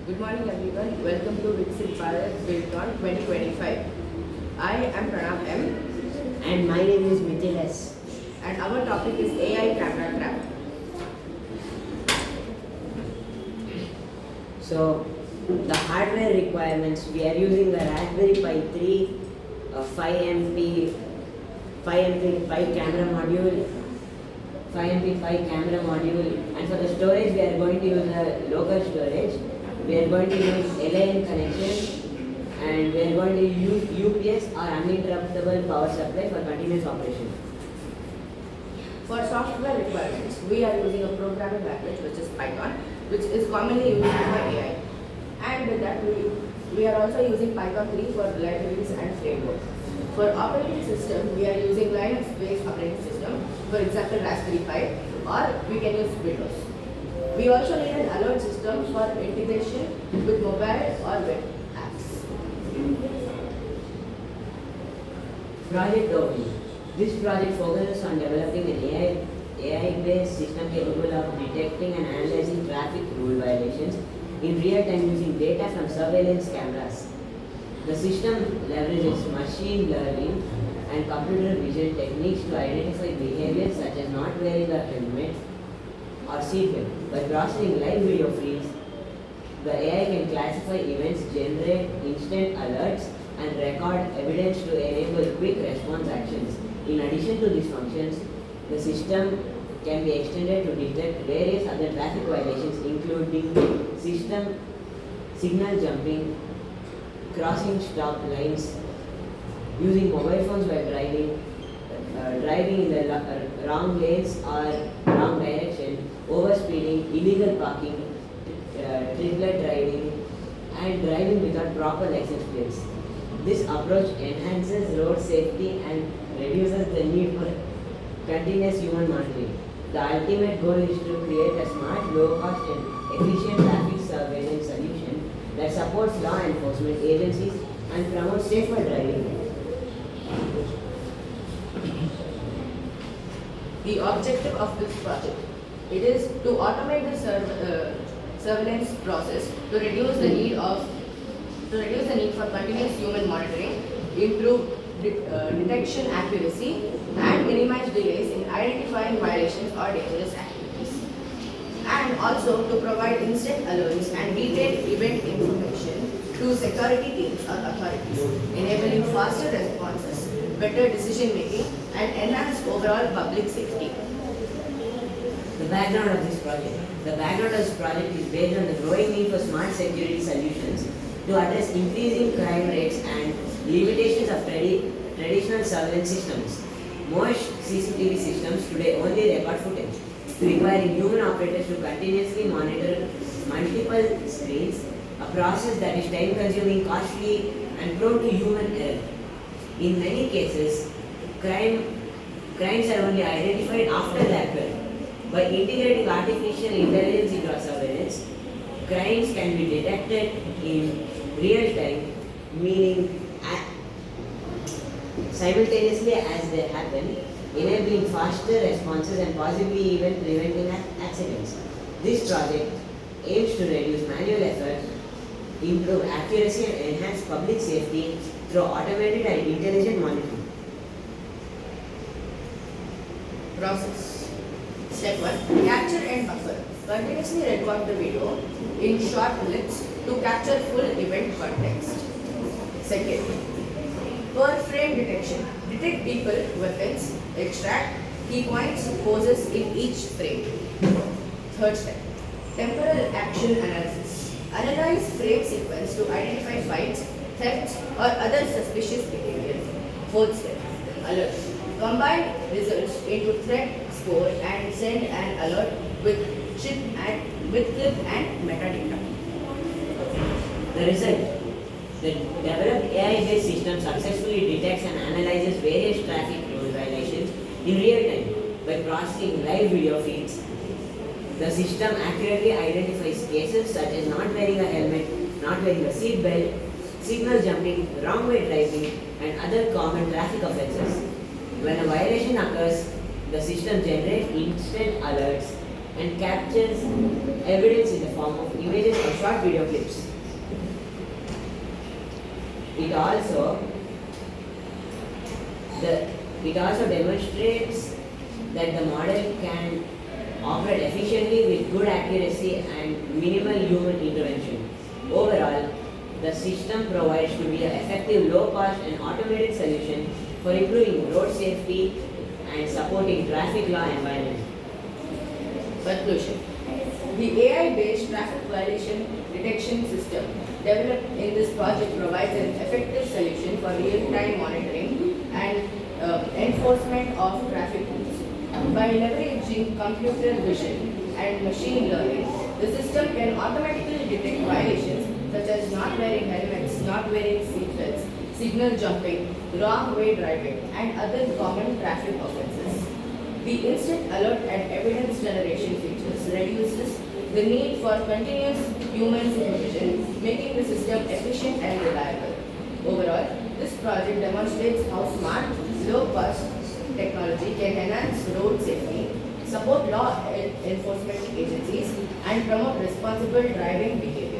Good morning everyone. Welcome to Viksit Bharat Buildcon 2025. I am Pranav M. And my name is Mithil S. And our topic is AI camera trap. So, the hardware requirements, we are using a Raspberry Pi 3, a 5MP 5 camera module, 5MP 5 camera module, and for the storage we are going to use a local storage. We are going to use LAN connection, and we are going to use UPS or uninterruptible power supply for continuous operation. For software requirements, we are using a programming language which is Python, which is commonly used for AI. And with that, we are also using Python 3 for libraries and framework. For operating system, we are using Linux-based operating system, for example Raspberry Pi, or we can use Windows. We also need an alert system for integration with mobile or web apps. Project overview. This project focuses on developing an AI-based system capable of detecting and analyzing traffic rule violations in real time using data from surveillance cameras. The system leverages machine learning and computer vision techniques to identify behaviors such as not wearing a helmet or seatbelt. By processing live video feeds, the AI can classify events, generate instant alerts, and record evidence to enable quick response actions. In addition to these functions, the system can be extended to detect various other traffic violations, including system signal jumping, crossing stop lines, using mobile phones while driving in the wrong lanes or wrong direction, overspeeding, illegal parking, triplet driving, and driving without proper license plates. This approach enhances road safety and reduces the need for continuous human monitoring. The ultimate goal is to create a smart, low-cost, and efficient traffic surveillance solution that supports law enforcement agencies and promotes safer driving. The objective of this project, it is to automate the surveillance process to reduce the need for continuous human monitoring, improve detection accuracy, and minimize delays in identifying violations or dangerous activities. And also to provide instant alerts and detailed event information to security teams or authorities, enabling faster responses, better decision making, and enhanced overall public safety. The background of this project. The background of this project is based on the growing need for smart security solutions to address increasing crime rates and limitations of traditional surveillance systems. Most CCTV systems today only record footage, requiring human operators to continuously monitor multiple screens, a process that is time-consuming, costly, and prone to human error. In many cases, crimes are only identified after the occur. By integrating artificial intelligence into our surveillance, crimes can be detected in real time, meaning simultaneously as they happen, enabling faster responses and possibly even preventing accidents. This project aims to reduce manual effort, improve accuracy, and enhance public safety through automated and intelligent monitoring. Process. Step 1. Capture and buffer. Continuously record the video in short clips to capture full event context. Second. Per frame detection. Detect people, weapons, extract key points, poses in each frame. Third step. Temporal action analysis. Analyze frame sequence to identify fights, thefts, or other suspicious behavior. Fourth step. Alert. Combine results into threat score and send an alert with clip and metadata. The result. The developed AI-based system successfully detects and analyzes various traffic rule violations in real time by processing live video feeds. The system accurately identifies cases such as not wearing a helmet, not wearing a seat belt, signal jumping, wrong way driving, and other common traffic offences. When a violation occurs, the system generates instant alerts, and captures evidence in the form of images or short video clips. It also demonstrates that the model can operate efficiently with good accuracy and minimal human intervention. Overall, the system provides to be an effective, low-cost and automated solution for improving road safety and supporting traffic law environment. Conclusion. The AI-based traffic violation detection system developed in this project provides an effective solution for real-time monitoring and enforcement of traffic rules. By leveraging computer vision and machine learning, the system can automatically detect violations such as not wearing helmets, not wearing seatbelts, signal jumping, wrong way driving, and other common traffic offences. The instant alert and evidence generation features reduces the need for continuous human supervision, making the system efficient and reliable. Overall, this project demonstrates how smart, low-cost technology can enhance road safety, support law enforcement agencies, and promote responsible driving behavior.